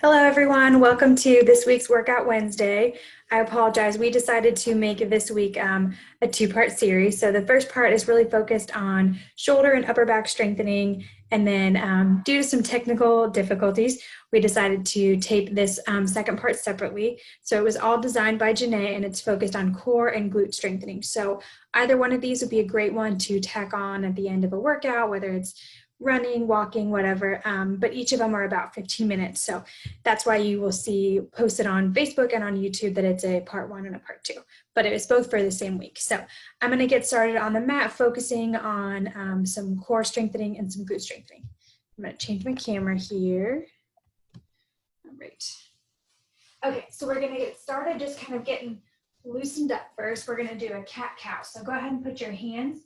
Hello everyone, welcome to this week's Workout Wednesday. I apologize, we decided to make this week a two-part series. So the first part is really focused on shoulder and upper back strengthening, and then due to some technical difficulties, we decided to tape this second part separately. So it was all designed by Janae and it's focused on core and glute strengthening. So either one of these would be a great one to tack on at the end of a workout, whether it's running, walking, whatever, but each of them are about 15 minutes. So that's why you will see posted on Facebook and on YouTube that it's a part 1 and a part 2, but it was both for the same week. So I'm going to get started on the mat, focusing on some core strengthening and some glute strengthening. I'm going to change my camera here. All right. Okay, so we're going to get started just kind of getting loosened up first. We're going to do a cat-cow. So go ahead and put your hands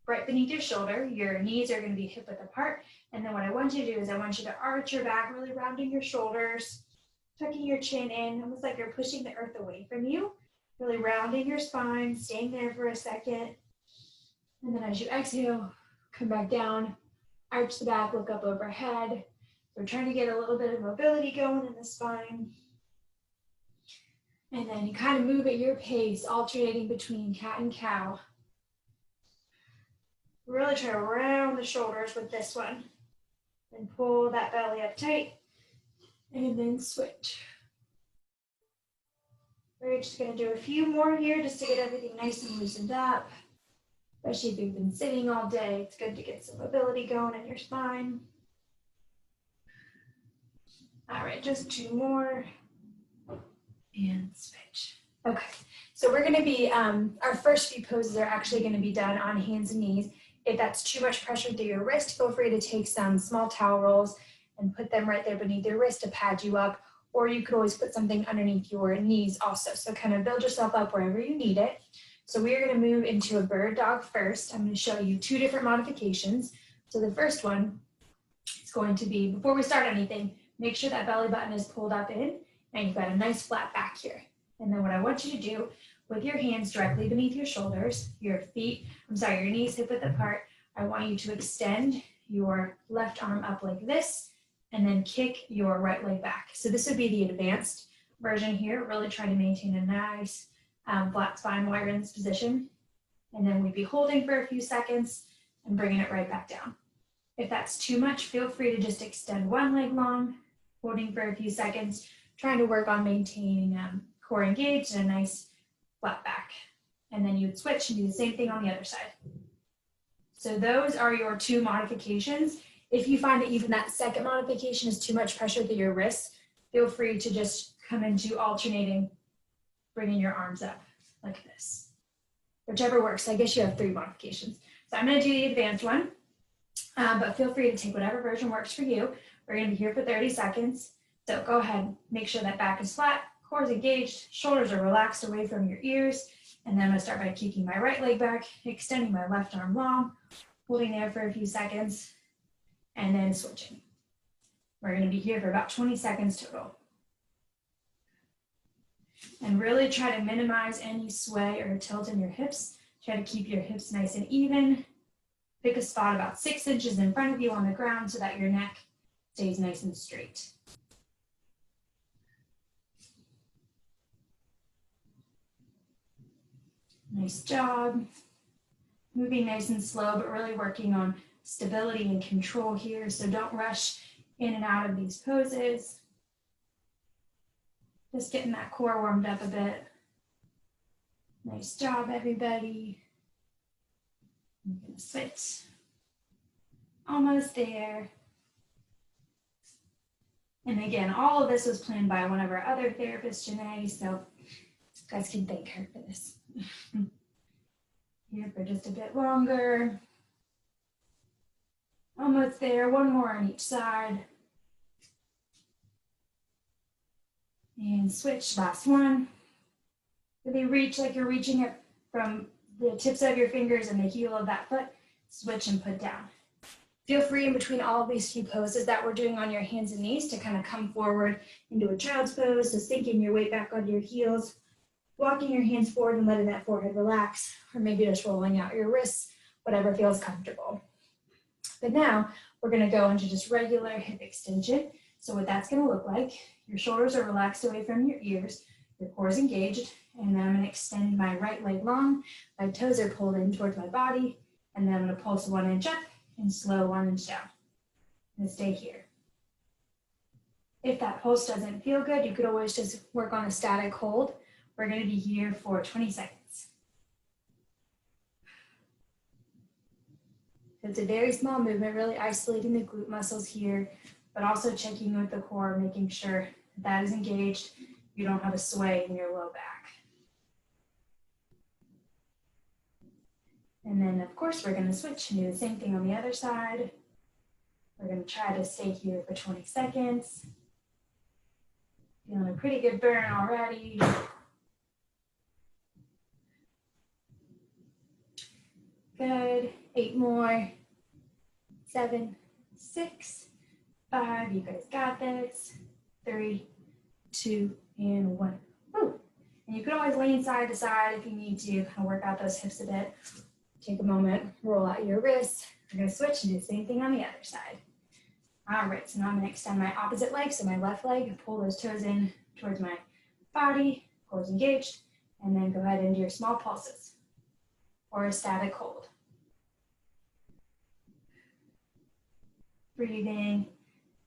right beneath your shoulder. Your knees are going to be hip width apart. And then what I want you to do is I want you to arch your back, really rounding your shoulders, tucking your chin in, almost like you're pushing the earth away from you, really rounding your spine, staying there for a second. And then as you exhale, come back down, arch the back, look up overhead. We're trying to get a little bit of mobility going in the spine. And then you kind of move at your pace, alternating between cat and cow. Really try to round the shoulders with this one and pull that belly up tight and then switch. We're just going to do a few more here just to get everything nice and loosened up. Especially if you've been sitting all day, it's good to get some mobility going in your spine. All right, just 2 more and switch. Okay, so we're going to be, our first few poses are actually going to be done on hands and knees. If that's too much pressure through your wrist, feel free to take some small towel rolls and put them right there beneath your wrist to pad you up, or you could always put something underneath your knees also. So kind of build yourself up wherever you need it. So we are going to move into a bird dog first. I'm going to show you 2 different modifications. So the first one is going to be, before we start anything, make sure that belly button is pulled up in and you've got a nice flat back here. And then what I want you to do, with your hands directly beneath your shoulders, your knees hip width apart, I want you to extend your left arm up like this and then kick your right leg back. So this would be the advanced version here, really trying to maintain a nice flat spine while you're in this position. And then we'd be holding for a few seconds and bringing it right back down. If that's too much, feel free to just extend one leg long, holding for a few seconds, trying to work on maintaining core engaged and a nice flat back. And then you would switch and do the same thing on the other side. So those are your 2 modifications. If you find that even that second modification is too much pressure through your wrists, feel free to just come into alternating, bringing your arms up like this. Whichever works. I guess you have 3 modifications. So I'm going to do the advanced one, but feel free to take whatever version works for you. We're going to be here for 30 seconds. So go ahead, make sure that back is flat, core is engaged, shoulders are relaxed away from your ears. And then I'm going to start by kicking my right leg back, extending my left arm long, holding there for a few seconds, and then switching. We're going to be here for about 20 seconds total. And really try to minimize any sway or tilt in your hips. Try to keep your hips nice and even. Pick a spot about 6 inches in front of you on the ground so that your neck stays nice and straight. Nice job. Moving nice and slow, but really working on stability and control here. So don't rush in and out of these poses. Just getting that core warmed up a bit. Nice job, everybody. I'm gonna switch. Almost there. And again, all of this was planned by one of our other therapists, Janae, so you guys can thank her for this. Here for just a bit longer. Almost there, 1 more on each side. And switch, last one. Really reach like you're reaching it from the tips of your fingers and the heel of that foot. Switch and put down. Feel free in between all of these few poses that we're doing on your hands and knees to kind of come forward into a child's pose, so sinking your weight back onto your heels, walking your hands forward and letting that forehead relax, or maybe just rolling out your wrists, whatever feels comfortable. But now we're going to go into just regular hip extension. So what that's gonna look like, your shoulders are relaxed away from your ears, your core is engaged, and then I'm gonna extend my right leg long, my toes are pulled in towards my body, and then I'm gonna pulse 1 inch up and slow 1 inch down. And stay here. If that pulse doesn't feel good, you could always just work on a static hold. We're gonna be here for 20 seconds. It's a very small movement, really isolating the glute muscles here, but also checking with the core, making sure that is engaged. You don't have a sway in your low back. And then of course, we're gonna switch and do the same thing on the other side. We're gonna try to stay here for 20 seconds. Feeling a pretty good burn already. Good, 8 more, 7, 6, 5, you guys got this. 3, 2, and 1. Woo. And you can always lean side to side if you need to, kind of work out those hips a bit. Take a moment, roll out your wrists. We're gonna switch and do the same thing on the other side. All right, so now I'm gonna extend my opposite leg, so my left leg, pull those toes in towards my body, core is engaged, and then go ahead and do your small pulses or a static hold. Breathing.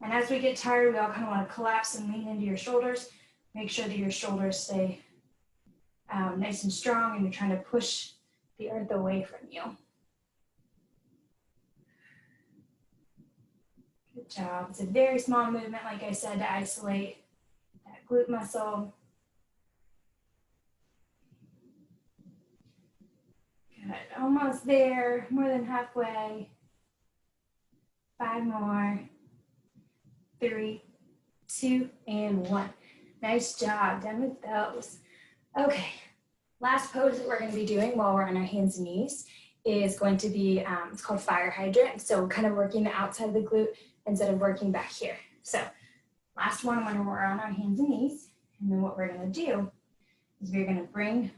And as we get tired, we all kind of want to collapse and lean into your shoulders. Make sure that your shoulders stay nice and strong and you're trying to push the earth away from you. Good job. It's a very small movement, like I said, to isolate that glute muscle. Good. Almost there, more than halfway. 5 more. 3, 2, and 1. Nice job, done with those. Okay, last pose that we're gonna be doing while we're on our hands and knees is going to be, it's called fire hydrant. So we're kind of working the outside of the glute instead of working back here. So last one when we're on our hands and knees. And then what we're gonna do is we're gonna bring,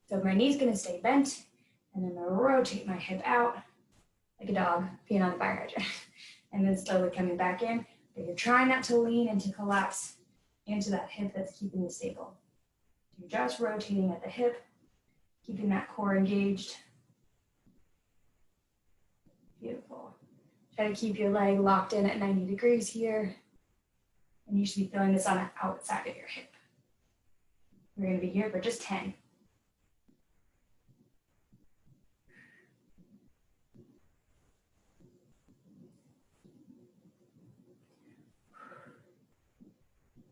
so my knee's gonna stay bent, and then I'm gonna rotate my hip out like a dog peeing on the fire hydrant. And then slowly coming back in. But you're trying not to lean and to collapse into that hip that's keeping you stable. You're just rotating at the hip, keeping that core engaged. Beautiful. Try to keep your leg locked in at 90 degrees here. And you should be feeling this on the outside of your hip. We're going to be here for just 10.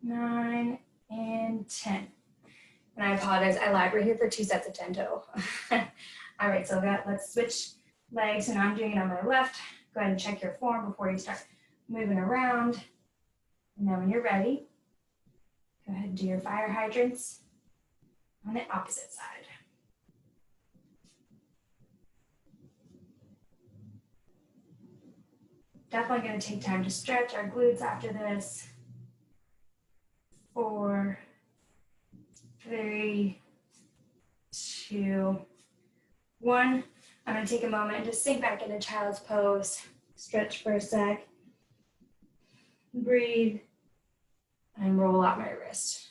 Nine and 10. And I apologize, I lied. We're here for 2 sets of 10 total. All right, so let's switch legs. And I'm doing it on my left. Go ahead and check your form before you start moving around. And then when you're ready, go ahead and do your fire hydrants on the opposite side. Definitely going to take time to stretch our glutes after this. 4, 3, 2, 1. I'm going to take a moment and just sink back into child's pose. Stretch for a sec. Breathe. And roll out my wrist.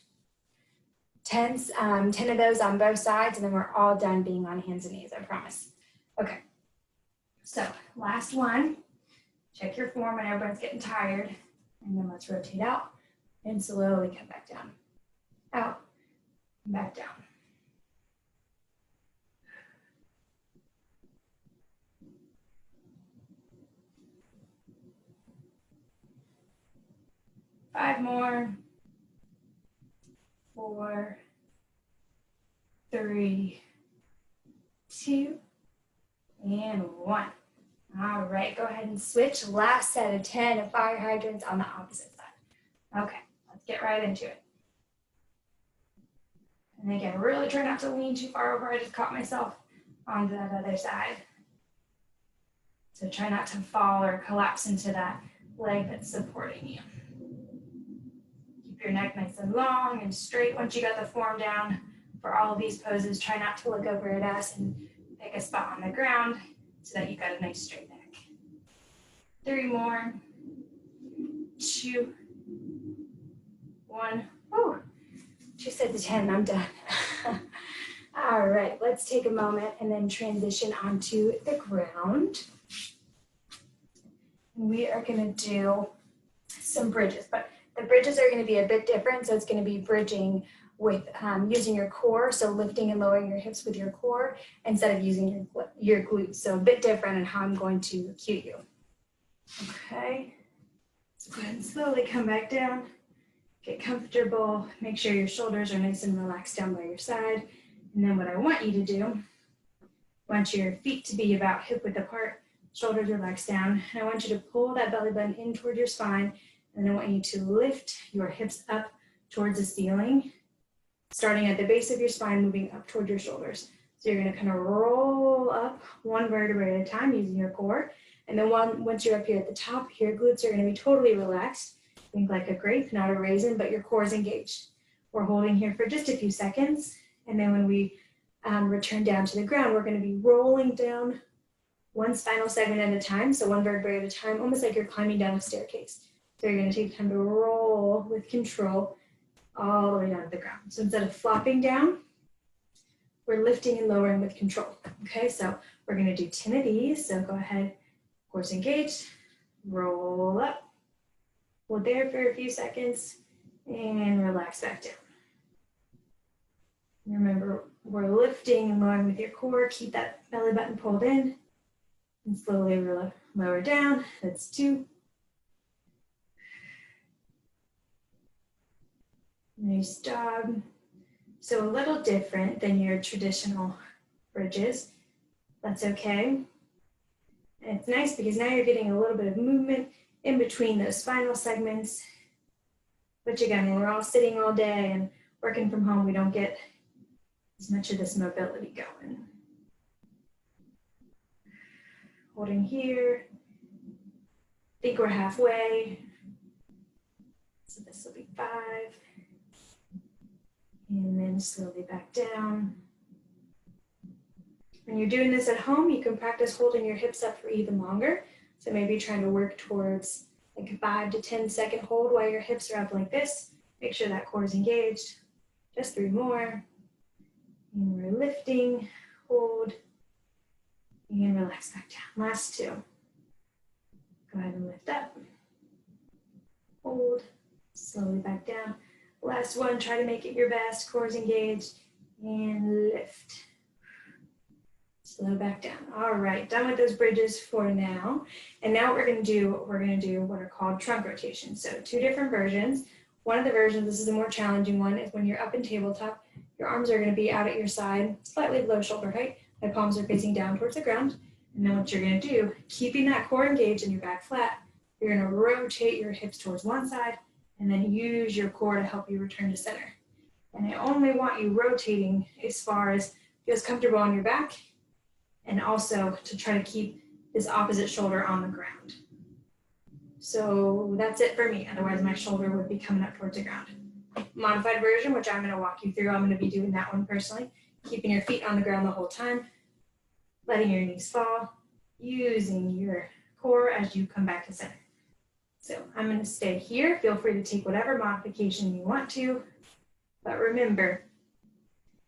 10 of those on both sides, and then we're all done being on hands and knees, I promise. Okay. So last one. Check your form when everyone's getting tired. And then let's rotate out. And slowly come back down, out, and back down. Five more. 4, 3, 2, and 1. All right, go ahead and switch. Last set of 10 of fire hydrants on the opposite side. Okay. Get right into it. And again, really try not to lean too far over. I just caught myself onto that other side. So try not to fall or collapse into that leg that's supporting you. Keep your neck nice and long and straight. Once you got the form down for all of these poses, try not to look over at us and pick a spot on the ground so that you got a nice straight neck. 3 more. 2, 1. Whew. 2 sets of 10, I'm done. All right, let's take a moment and then transition onto the ground. We are gonna do some bridges, but the bridges are gonna be a bit different. So it's gonna be bridging with using your core, so lifting and lowering your hips with your core instead of using your glutes. So a bit different in how I'm going to cue you. Okay, so go ahead and slowly come back down. Get comfortable, make sure your shoulders are nice and relaxed down by your side. And then what I want you to do, I want your feet to be about hip width apart, shoulders relaxed down. And I want you to pull that belly button in toward your spine. And I want you to lift your hips up towards the ceiling, starting at the base of your spine, moving up toward your shoulders. So you're gonna kind of roll up one vertebrae at a time using your core. And then once you're up here at the top, your glutes are gonna be totally relaxed. Think like a grape, not a raisin, but your core is engaged. We're holding here for just a few seconds. And then when we return down to the ground, we're gonna be rolling down one spinal segment at a time. So one vertebrae at a time, almost like you're climbing down a staircase. So you're gonna take time to roll with control all the way down to the ground. So instead of flopping down, we're lifting and lowering with control. Okay, so we're gonna do 10 of these. So go ahead, core's engaged, roll up. Hold there for a few seconds and relax back down. Remember, we're lifting and lowering with your core. Keep that belly button pulled in and slowly lower down. That's 2. Nice job. So a little different than your traditional bridges. That's okay. And it's nice because now you're getting a little bit of movement in between those spinal segments. But again, when we're all sitting all day and working from home, we don't get as much of this mobility going. Holding here. Think we're halfway. So this will be 5. And then slowly back down. When you're doing this at home, you can practice holding your hips up for even longer. So maybe trying to work towards like a 5 to 10 second hold while your hips are up like this. Make sure that core is engaged. Just 3 more. And we're lifting, hold, and relax back down. Last 2. Go ahead and lift up. Hold, slowly back down. Last 1, try to make it your best. Core is engaged, and lift. Slow back down. All right, done with those bridges for now. And now what we're gonna do what are called trunk rotations. So 2 different versions. One of the versions, this is a more challenging one, is when you're up in tabletop, your arms are gonna be out at your side, slightly below shoulder height. My palms are facing down towards the ground. And then what you're gonna do, keeping that core engaged and your back flat, you're gonna rotate your hips towards one side and then use your core to help you return to center. And I only want you rotating as far as feels comfortable on your back, and also to try to keep this opposite shoulder on the ground. So that's it for me. Otherwise my shoulder would be coming up towards the ground. Modified version, which I'm gonna walk you through. I'm gonna be doing that one personally. Keeping your feet on the ground the whole time, letting your knees fall, using your core as you come back to center. So I'm gonna stay here. Feel free to take whatever modification you want to, but remember,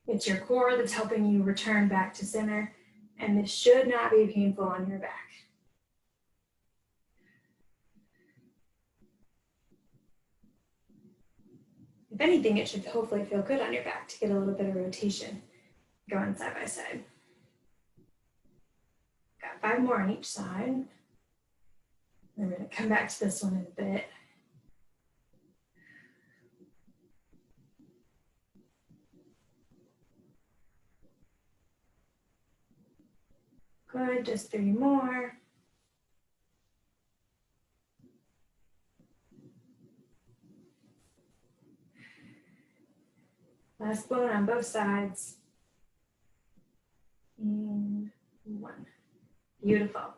it's your core that's helping you return back to center. And this should not be painful on your back. If anything, it should hopefully feel good on your back to get a little bit of rotation going side by side. Got 5 more on each side. We're going to come back to this one in a bit. Good, just 3 more. Last one on both sides. And 1. Beautiful. All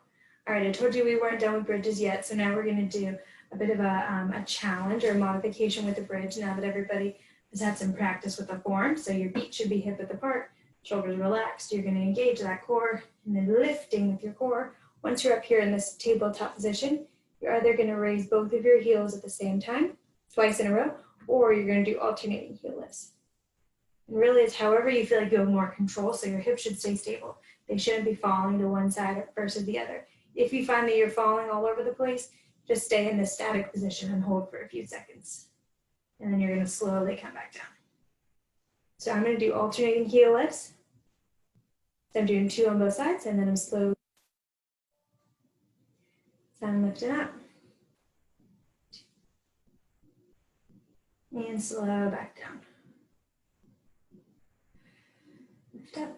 right, I told you we weren't done with bridges yet, so now we're going to do a bit of a challenge or a modification with the bridge now that everybody has had some practice with the form. So your feet should be hip width apart, shoulders relaxed. You're going to engage that core and then lifting with your core. Once you're up here in this tabletop position, you're either going to raise both of your heels at the same time, twice in a row, or you're going to do alternating heel lifts. And really, it's however you feel like you have more control, so your hips should stay stable. They shouldn't be falling to one side versus the other. If you find that you're falling all over the place, just stay in this static position and hold for a few seconds. And then you're going to slowly come back down. So I'm going to do alternating heel lifts. So I'm doing 2 on both sides, and then I'm slowly lifting up. And slow back down. Lift up.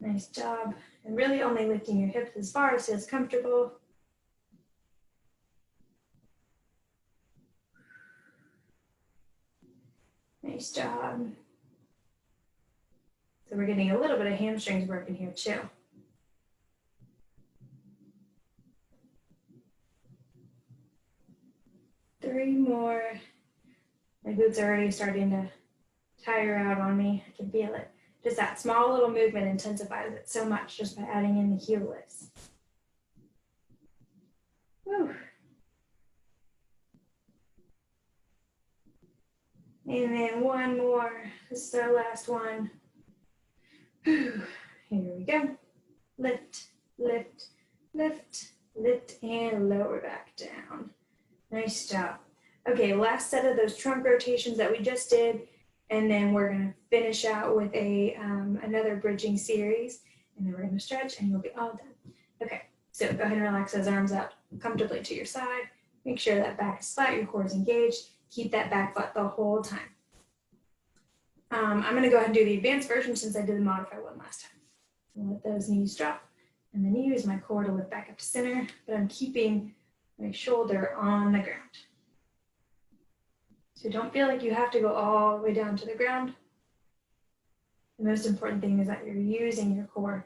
Nice job. And really only lifting your hips as far as feels comfortable. Nice job. So we're getting a little bit of hamstrings working here too. Three more. My glutes are already starting to tire out on me. I can feel it. Just that small little movement intensifies it so much just by adding in the heel lifts. Whew. And then one more. This is our last one. Whew. Here we go. Lift, lift, lift, lift, and lower back down. Nice job. Okay, last set of those trunk rotations that we just did, and then we're going to finish out with a another bridging series, and then we're going to stretch, and you'll be all done. Okay, so go ahead and relax those arms out comfortably to your side. Make sure that back is flat, your core is engaged. Keep that back flat the whole time. I'm going to go ahead and do the advanced version since I did the modified one last time. I'll let those knees drop, and then use my core to lift back up to center, but I'm keeping my shoulder on the ground. So don't feel like you have to go all the way down to the ground. The most important thing is that you're using your core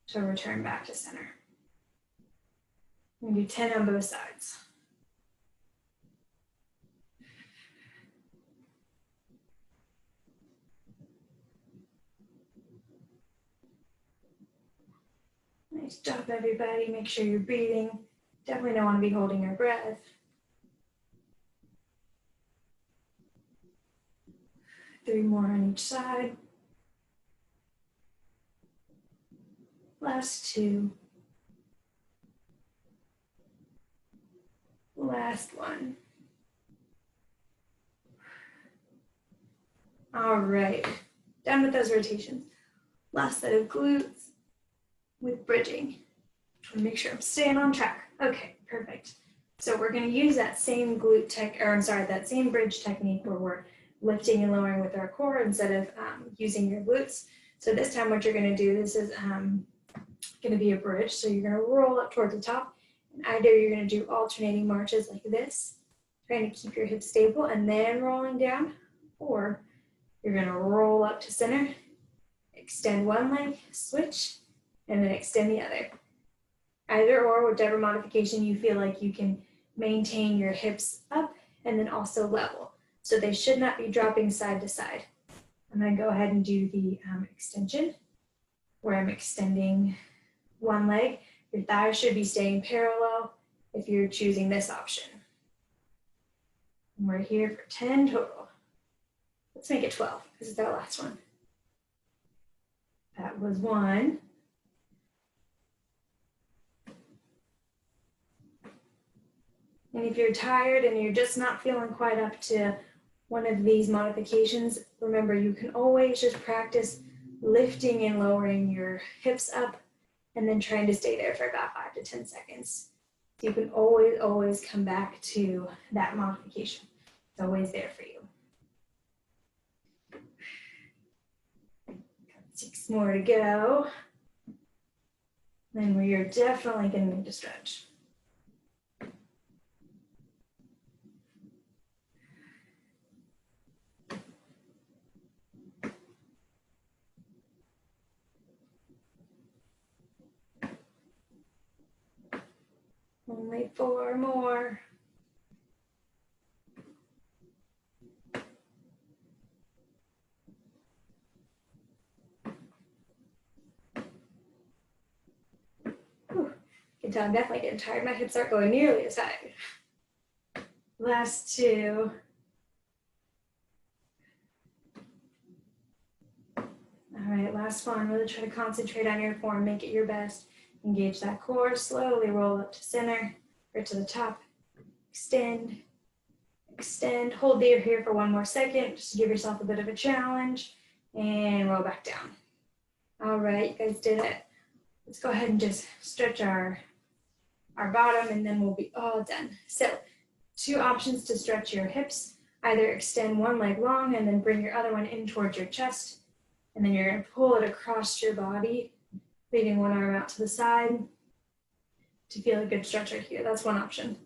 to return back to center. I'm going to do 10 on both sides. Nice job, everybody. Make sure you're breathing. Definitely don't want to be holding your breath. Three more on each side. Last two. Last one. All right, done with those rotations. Last set of glutes with bridging. Make sure I'm staying on track. Okay, perfect. So we're going to use that same that same bridge technique where we're lifting and lowering with our core instead of using your glutes. So this time what you're going to do, this is going to be a bridge. So you're going to roll up towards the top, and either you're going to do alternating marches like this, trying to keep your hips stable and then rolling down, or you're going to roll up to center, extend one leg, switch, and then extend the other. Either or, whichever modification you feel like you can maintain your hips up and then also level. So they should not be dropping side to side. I'm going to go ahead and do the extension where I'm extending one leg. Your thighs should be staying parallel if you're choosing this option. And we're here for 10 total. Let's make it 12 because it's our last one. That was one. And if you're tired and you're just not feeling quite up to one of these modifications, remember you can always just practice lifting and lowering your hips up and then trying to stay there for about 5 to 10 seconds. So you can always come back to that modification. It's always there for you. 6 more to go. Then we are definitely going to need to stretch. Only 4 more. Whew. You can tell I'm definitely getting tired. My hips aren't going nearly as high. Last two. All right, last one. Really try to concentrate on your form, make it your best. Engage that core, slowly roll up to center or to the top. Extend, extend. Hold there here for one more second, just to give yourself a bit of a challenge, and roll back down. All right, you guys did it. Let's go ahead and just stretch our bottom, and then we'll be all done. So, two options to stretch your hips. Either extend one leg long and then bring your other one in towards your chest. And then you're going to pull it across your body, leaving one arm out to the side to feel a good stretch right here. That's one option.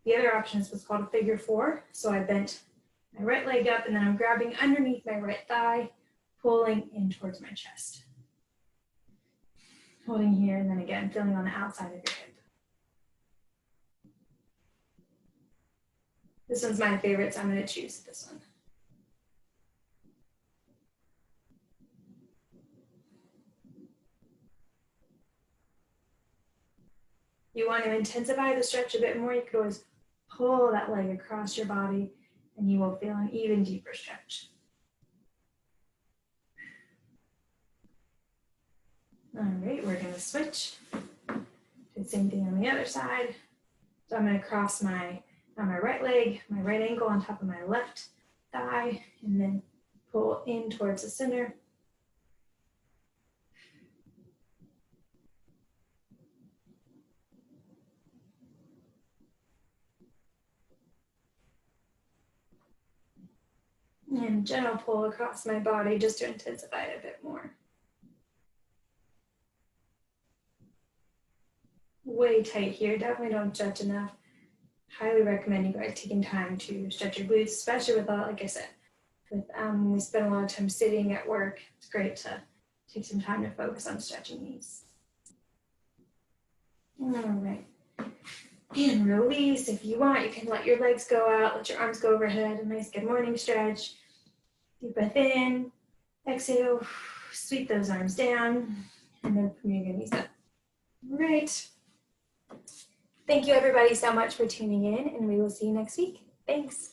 The other option is what's called a figure four. So I bent my right leg up and then I'm grabbing underneath my right thigh, pulling in towards my chest. Holding here and then again, feeling on the outside of your hip. This one's my favorite, so I'm going to choose this one. You want to intensify the stretch a bit more, you could always pull that leg across your body and you will feel an even deeper stretch. All right, we're gonna switch. Do the same thing on the other side. So I'm gonna cross my right leg, my right ankle on top of my left thigh, and then pull in towards the center. And gentle pull across my body just to intensify it a bit more. Way tight here, definitely don't stretch enough. Highly recommend you guys taking time to stretch your glutes, especially with, like I said, with we spend a lot of time sitting at work. It's great to take some time to focus on stretching these. All right. And release. If you want, you can let your legs go out, let your arms go overhead. A nice good morning stretch. Deep breath in, exhale, sweep those arms down, and then bring your knees up. All right. Thank you everybody so much for tuning in, and we will see you next week. Thanks.